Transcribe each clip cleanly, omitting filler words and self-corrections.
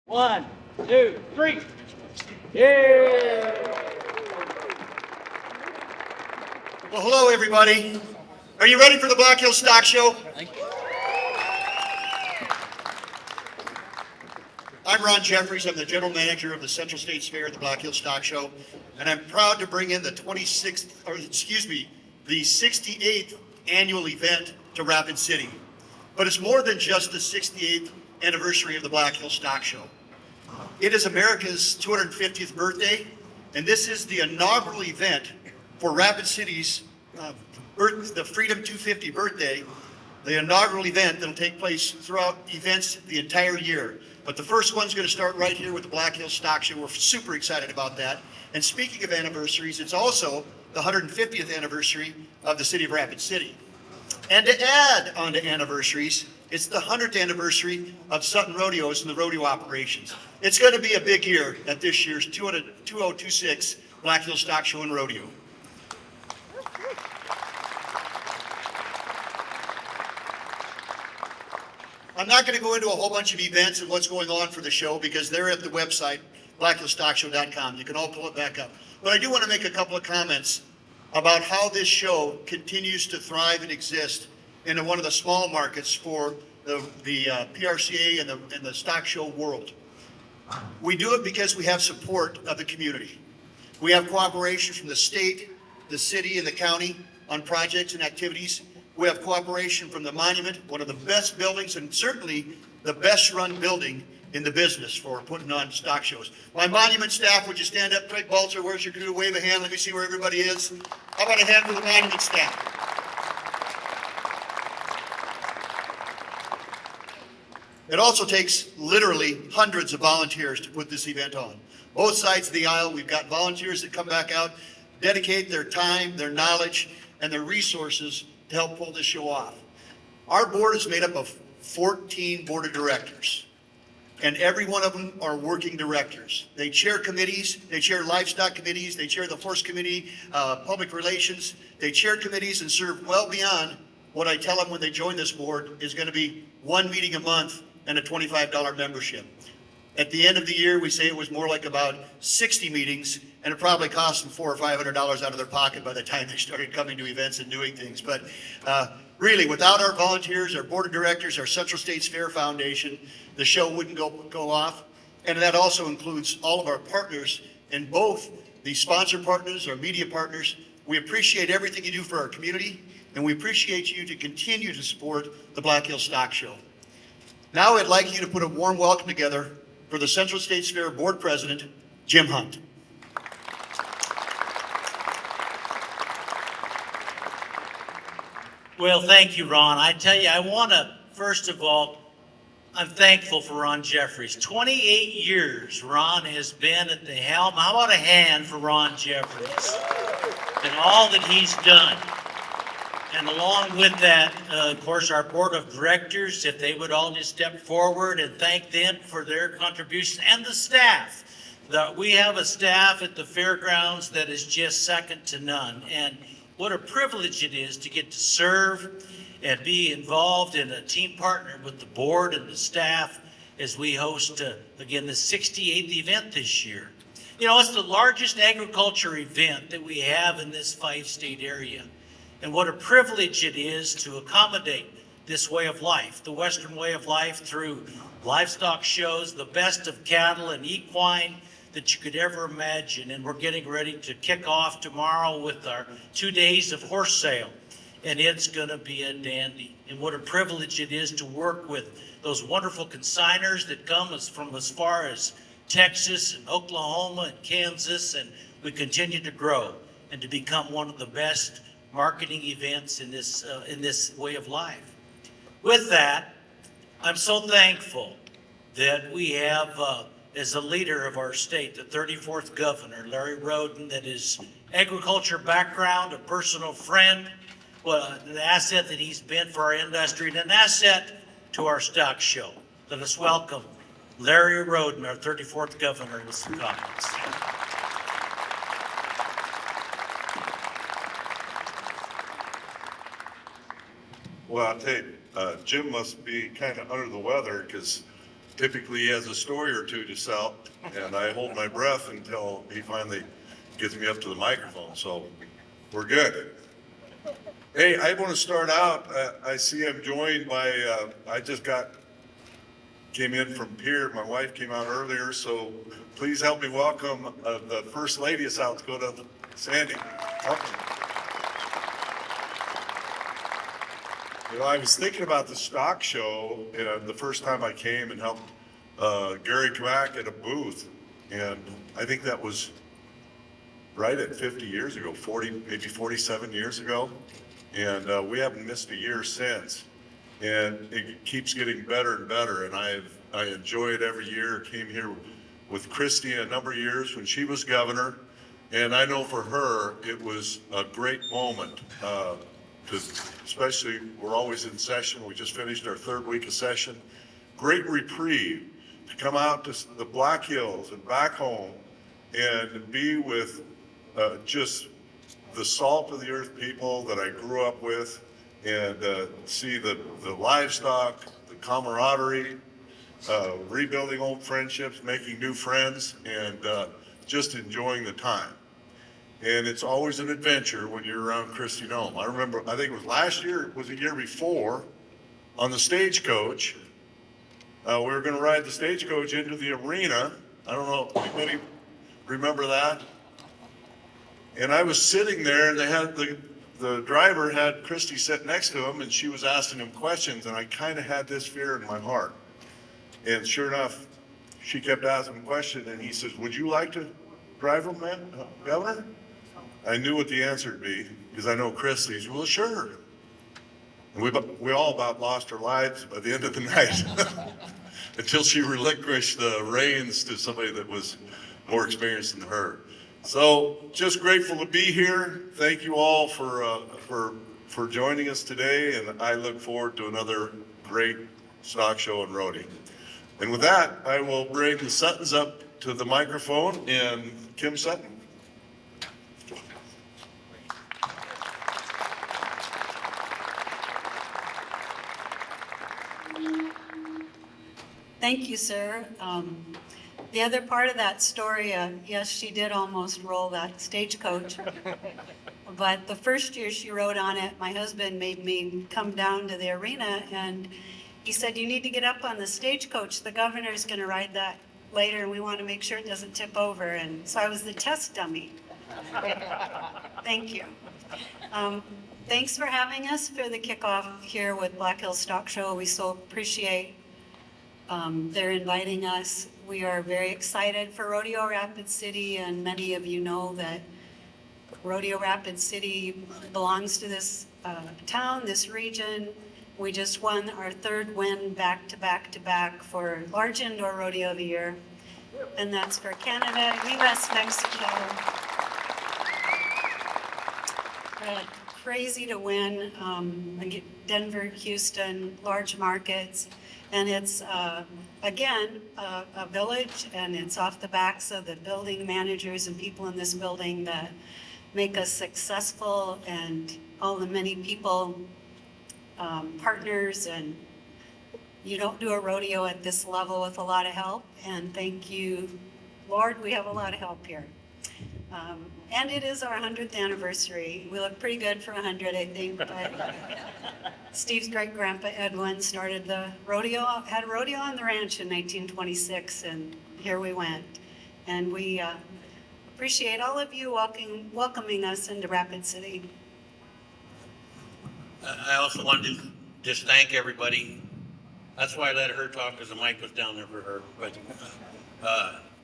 1, 2, 3. Yeah. Well, hello, everybody. Are you ready for the Black Hills Stock Show? I'm Ron Jeffries. I'm the general manager of the Central States Fair at the Black Hills Stock Show, and I'm proud to bring in the 68th annual event to Rapid City. But it's more than just the 68th anniversary of the Black Hills Stock Show. It is America's 250th birthday, and this is the inaugural event for Rapid City's the Freedom 250 birthday, the inaugural event that'll take place throughout events the entire year. But the first one's going to start right here with the Black Hills Stock Show. We're super excited about that. And speaking of anniversaries, it's also the 150th anniversary of the city of Rapid City. And to add on to anniversaries, it's the 100th anniversary of Sutton Rodeos and the rodeo operations. It's going to be a big year at this year's 2026 Black Hills Stock Show and Rodeo. I'm not going to go into a whole bunch of events and what's going on for the show because they're at the website, blackhillstockshow.com. You can all pull it back up. But I do want to make a couple of comments about how this show continues to thrive and exist in one of the small markets for the PRCA and the stock show world. We do it because we have support of the community. We have cooperation from the state, the city, and the county on projects and activities. We have cooperation from the monument, one of the best buildings and certainly the best run building in the business for putting on stock shows. My monument staff, would you stand up? Craig Balzer, where's your crew? Wave a hand. Let me see where everybody is. How about a hand for the monument staff? It also takes literally hundreds of volunteers to put this event on. Both sides of the aisle, we've got volunteers that come back out, dedicate their time, their knowledge, and their resources to help pull this show off. Our board is made up of 14 board of directors, and every one of them are working directors. They chair committees, they chair livestock committees, they chair the horse committee, public relations. They chair committees and serve well beyond what I tell them when they join this board is going to be one meeting a month and a $25 membership. At the end of the year, we say it was more like about 60 meetings, and it probably cost them $400 or $500 out of their pocket by the time they started coming to events and doing things. But really, without our volunteers, our board of directors, our Central States Fair Foundation, the show wouldn't go off. And that also includes all of our partners in both the sponsor partners, our media partners. We appreciate everything you do for our community, and we appreciate you to continue to support the Black Hills Stock Show. Now I'd like you to put a warm welcome together for the Central States Fair Board President, Jim Hunt. Well, thank you, Ron. I tell you, I want to, first of all, I'm thankful for Ron Jeffries. 28 years Ron has been at the helm. How about a hand for Ron Jeffries and all that he's done? And along with that, of course, our board of directors, if they would all just step forward and thank them for their contributions, and the staff. We have a staff at the fairgrounds that is just second to none. And what a privilege it is to get to serve and be involved in a team partner with the board and the staff as we host, again, the 68th event this year. You know, it's the largest agriculture event that we have in this 5-state area. And what a privilege it is to accommodate this way of life, the Western way of life, through livestock shows, the best of cattle and equine that you could ever imagine. And we're getting ready to kick off tomorrow with our 2 days of horse sale. And it's going to be a dandy. And what a privilege it is to work with those wonderful consigners that come from as far as Texas and Oklahoma and Kansas. And we continue to grow and to become one of the best marketing events in this way of life. With that, I'm so thankful that we have, as a leader of our state, the 34th governor, Larry Rhoden, that is agriculture background, a personal friend, an asset that he's been for our industry, and an asset to our stock show. Let us welcome Larry Rhoden, our 34th governor, with some comments. Well, I'll tell you, Jim must be kind of under the weather because typically he has a story or two to sell, and I hold my breath until he finally gets me up to the microphone, so we're good. Hey, I want to start out, I see I'm joined by, I just came in from Pier, my wife came out earlier, so please help me welcome the First Lady of South Dakota, Sandy. You know, I was thinking about the stock show the first time I came and helped Gary Dwack at a booth, and I think that was right at 50 years ago, 40, maybe 47 years ago, and we haven't missed a year since, and it keeps getting better and better, and I enjoy it every year. Came here with Christie a number of years when she was governor, and I know for her it was a great moment. Especially, we're always in session. We just finished our 3rd week of session. Great reprieve to come out to the Black Hills and back home and be with just the salt of the earth people that I grew up with, and see the livestock, the camaraderie, rebuilding old friendships, making new friends, and just enjoying the time. And it's always an adventure when you're around Christie Dome. I remember, I think it was last year, it was the year before, on the stagecoach. We were gonna ride the stagecoach into the arena. I don't know if anybody remember that? And I was sitting there, and they had the driver had Christie sit next to him, and she was asking him questions, and I kind of had this fear in my heart. And sure enough, she kept asking him questions, and he says, "Would you like to drive him, man, Governor?" I knew what the answer would be, because I know Christie's. Well, sure. And we all about lost our lives by the end of the night until she relinquished the reins to somebody that was more experienced than her. So just grateful to be here. Thank you all for joining us today, and I look forward to another great stock show and rodeo. And with that, I will bring the Suttons up to the microphone, and Kim Sutton. Thank you, sir. The other part of that story, yes, she did almost roll that stagecoach. But the first year she rode on it, my husband made me come down to the arena, and he said, "You need to get up on the stagecoach. The governor's going to ride that later, and we want to make sure it doesn't tip over." And so I was the test dummy. Thank you. Thanks for having us for the kickoff here with Black Hills Stock Show. We so appreciate they're inviting us. We are very excited for Rodeo Rapid City, and many of you know that Rodeo Rapid City belongs to this town, this region. We just won our 3rd win back to back to back for Large Indoor Rodeo of the Year, and that's for Canada, US, Mexico. Crazy to win, Denver, Houston, large markets. And it's, again, a village, and it's off the backs of the building managers and people in this building that make us successful, and all the many people, partners, and you don't do a rodeo at this level with a lot of help. And thank you, Lord, we have a lot of help here. And it is our 100th anniversary. We look pretty good for 100, I think. But Steve's great-grandpa Edwin started the rodeo, had a rodeo on the ranch in 1926, and here we went. And we appreciate all of you welcoming us into Rapid City. I also wanted to just thank everybody. That's why I let her talk, because the mic was down there for her. But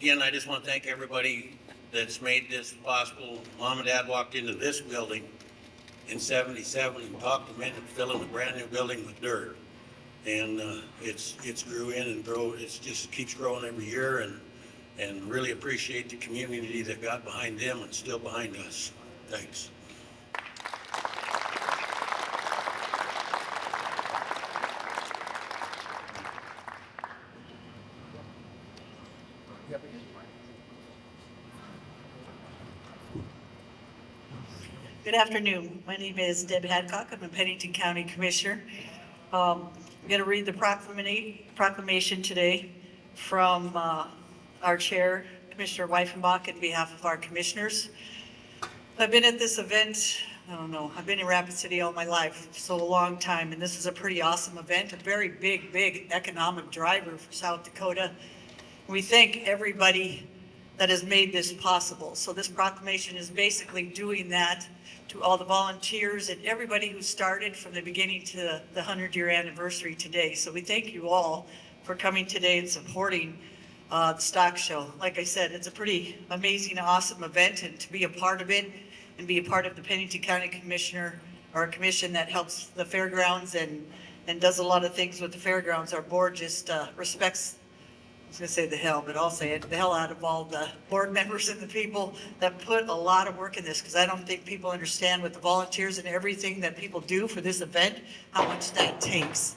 again, I just want to thank everybody that's made this possible. Mom and Dad walked into this building in '77 and talked them into filling a brand new building with dirt. And it's grew in and grow. It just keeps growing every year, and really appreciate the community that got behind them and still behind us. Thanks. Good afternoon. My name is Deb Hadcock. I'm a Pennington County Commissioner. I'm going to read the proclamation today. from our chair, Commissioner Weifenbach, on behalf of our commissioners. I've been at this event, I don't know, I've been in Rapid City all my life, so a long time, and this is a pretty awesome event, a very big economic driver for South Dakota. We thank everybody that has made this possible. So this proclamation is basically doing that to all the volunteers and everybody who started from the beginning to the 100-year anniversary today. So we thank you all for coming today and supporting the stock show. Like I said, it's a pretty amazing, awesome event, and to be a part of it and be a part of the Pennington County Commissioner or a commission that helps the fairgrounds and does a lot of things with the fairgrounds. Our board just respects, I was gonna say the hell, but I'll say it, the hell out of all the board members and the people that put a lot of work in this, because I don't think people understand with the volunteers and everything that people do for this event, how much that takes.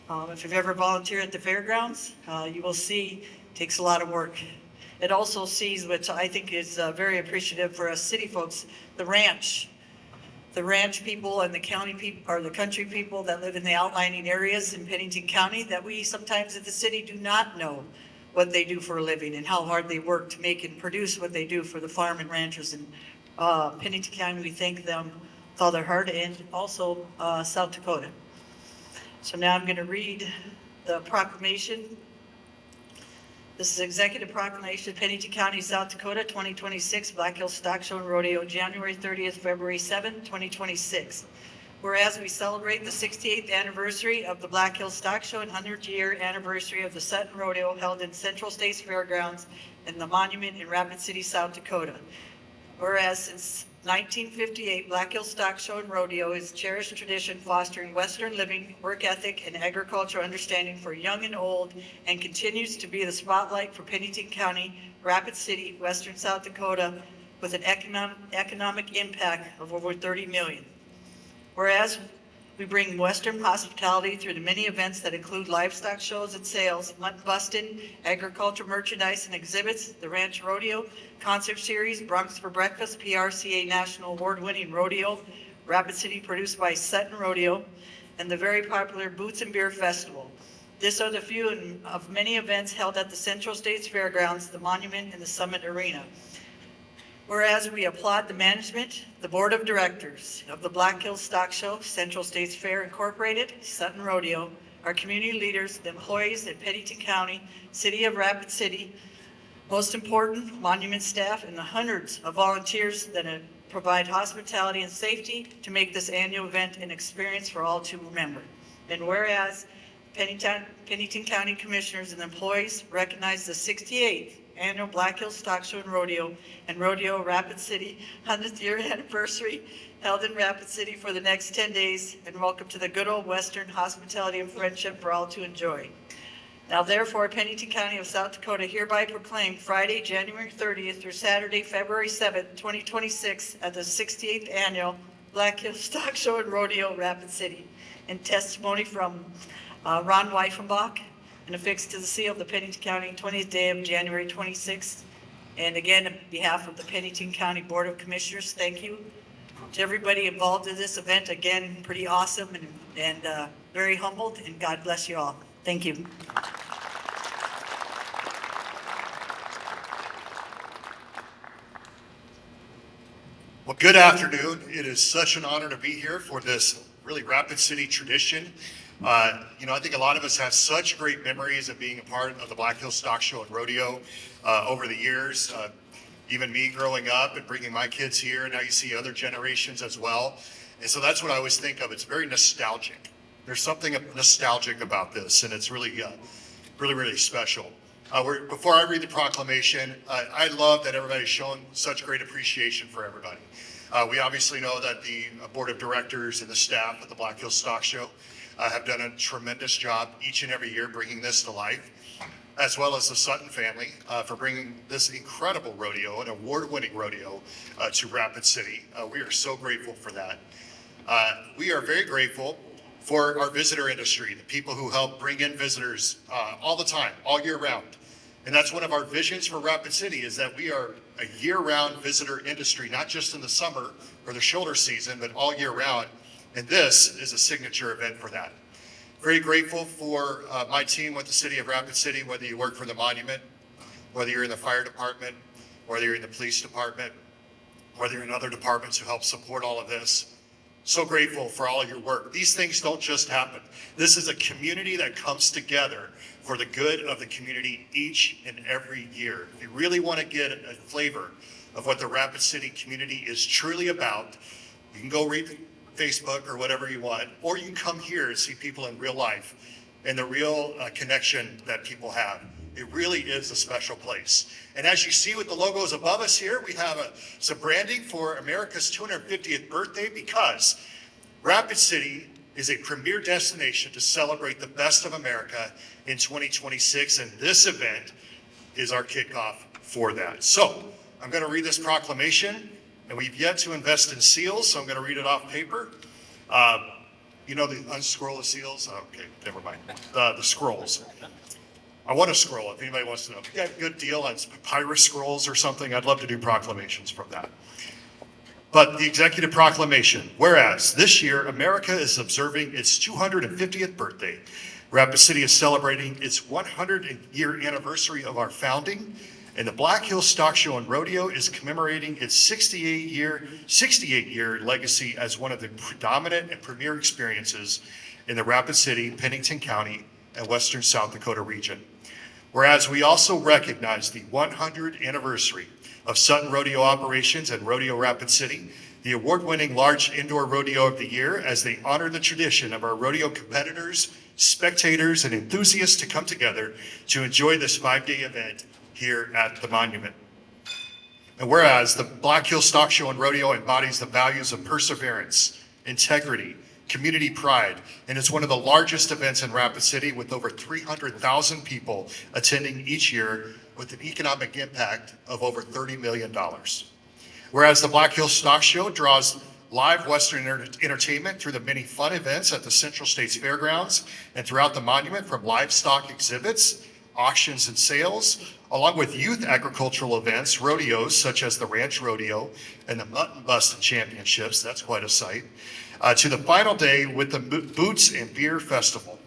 If you've ever volunteered at the fairgrounds, you will see it takes a lot of work. It also sees, which I think is very appreciative for us city folks, the ranch people and the county people, or the country people that live in the outlying areas in Pennington County that we sometimes at the city do not know what they do for a living and how hard they work to make and produce what they do for the farm and ranchers in Pennington County. We thank them with all their heart, and also South Dakota. So now I'm going to read the proclamation. This is Executive Proclamation, Pennington County, South Dakota, 2026, Black Hills Stock Show and Rodeo, January 30th, February 7th, 2026. Whereas we celebrate the 68th anniversary of the Black Hills Stock Show and 100-year anniversary of the Sutton Rodeo held in Central States Fairgrounds and the Monument in Rapid City, South Dakota. Whereas since 1958, Black Hills Stock Show and Rodeo is a cherished tradition fostering Western living, work ethic, and agricultural understanding for young and old, and continues to be the spotlight for Pennington County, Rapid City, Western South Dakota, with an economic impact of over 30 million. Whereas we bring Western hospitality through the many events that include livestock shows and sales, mutton busting, agricultural merchandise and exhibits, the Ranch Rodeo, concert series, Bronx for Breakfast, PRCA National Award-winning rodeo, Rapid City produced by Sutton Rodeo, and the very popular Boots and Beer Festival. These are the few of many events held at the Central States Fairgrounds, the Monument, and the Summit Arena. Whereas we applaud the management, the board of directors of the Black Hills Stock Show, Central States Fair Incorporated, Sutton Rodeo, our community leaders, the employees in Pennington County, City of Rapid City, most important, monument staff, and the hundreds of volunteers that provide hospitality and safety to make this annual event an experience for all to remember. And whereas Pennington County Commissioners and employees recognize the 68th Annual Black Hills Stock Show and Rodeo Rapid City 100th year anniversary held in Rapid City for the next 10 days, and welcome to the good old Western hospitality and friendship for all to enjoy. Now therefore, Pennington County of South Dakota hereby proclaim Friday, January 30th through Saturday, February 7th, 2026 at the 68th Annual Black Hills Stock Show and Rodeo Rapid City. And testimony from Ron Weifenbach, and affixed to the seal of the Pennington County 20th day of January 26th. And again, on behalf of the Pennington County Board of Commissioners, thank you to everybody involved in this event. Again, pretty awesome and very humbled, and God bless you all. Thank you. Well, good afternoon. It is such an honor to be here for this really Rapid City tradition. I think a lot of us have such great memories of being a part of the Black Hills Stock Show and Rodeo over the years. Even me growing up and bringing my kids here, now you see other generations as well. And so that's what I always think of. It's very nostalgic. There's something nostalgic about this, and it's really, really special. Before I read the proclamation, I love that everybody's shown such great appreciation for everybody. We obviously know that the board of directors and the staff at the Black Hills Stock Show have done a tremendous job each and every year bringing this to life, as well as the Sutton family for bringing this incredible rodeo, an award-winning rodeo, to Rapid City. We are so grateful for that. We are very grateful for our visitor industry, the people who help bring in visitors all the time, all year round. And that's one of our visions for Rapid City, is that we are a year-round visitor industry, not just in the summer or the shoulder season, but all year round. And this is a signature event for that. Very grateful for my team with the City of Rapid City, whether you work for the monument, whether you're in the fire department, whether you're in the police department, whether you're in other departments who help support all of this. So grateful for all of your work. These things don't just happen. This is a community that comes together for the good of the community each and every year. If you really want to get a flavor of what the Rapid City community is truly about, you can go read Facebook or whatever you want, or you can come here and see people in real life and the real connection that people have. It really is a special place. And as you see with the logos above us here, we have some branding for America's 250th birthday, because Rapid City is a premier destination to celebrate the best of America in 2026, and this event is our kickoff for that. So I'm going to read this proclamation, and we've yet to invest in seals, so I'm going to read it off paper. You know the unscroll the seals? Okay, never mind. The scrolls. I want to scroll if anybody wants to know. If you got a good deal on papyrus scrolls or something, I'd love to do proclamations from that. But the executive proclamation, whereas this year America is observing its 250th birthday, Rapid City is celebrating its 100-year anniversary of our founding, and the Black Hills Stock Show and Rodeo is commemorating its 68-year legacy as one of the predominant and premier experiences in the Rapid City, Pennington County, and Western South Dakota region. Whereas we also recognize the 100th anniversary of Sutton Rodeo operations and Rodeo Rapid City, the award-winning large indoor rodeo of the year, as they honor the tradition of our rodeo competitors, spectators, and enthusiasts to come together to enjoy this 5-day event here at the monument. And whereas the Black Hills Stock Show and Rodeo embodies the values of perseverance, integrity, community pride, and it's one of the largest events in Rapid City, with over 300,000 people attending each year, with an economic impact of over $30 million. Whereas the Black Hills Stock Show draws live Western entertainment through the many fun events at the Central States Fairgrounds and throughout the monument, from livestock exhibits, auctions and sales, along with youth agricultural events, rodeos such as the Ranch Rodeo and the Mutton Busting Championships, that's quite a sight, to the final day with the Boots and Beer Festival.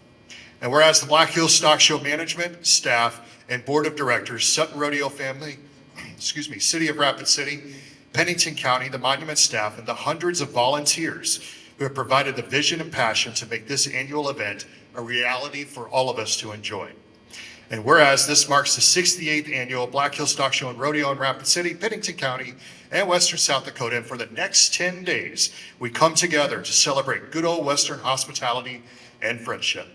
And whereas the Black Hills Stock Show management, staff, and board of directors, Sutton Rodeo family, City of Rapid City, Pennington County, the monument staff, and the hundreds of volunteers who have provided the vision and passion to make this annual event a reality for all of us to enjoy. And whereas this marks the 68th annual Black Hills Stock Show and Rodeo in Rapid City, Pennington County, and Western South Dakota, and for the next 10 days, we come together to celebrate good old Western hospitality and friendship.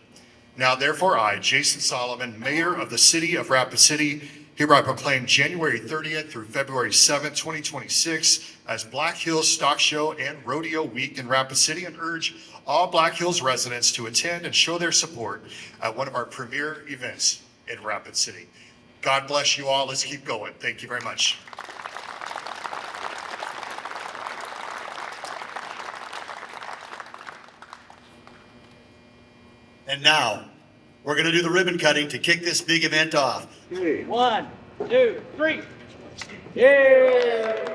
Now, therefore, I, Jason Salamun, Mayor of the City of Rapid City, hereby proclaim January 30th through February 7th, 2026 as Black Hills Stock Show and Rodeo Week in Rapid City, and urge all Black Hills residents to attend and show their support at one of our premier events in Rapid City. God bless you all. Let's keep going. Thank you very much. And now, we're going to do the ribbon cutting to kick this big event off. 1, 2, 3. Yeah!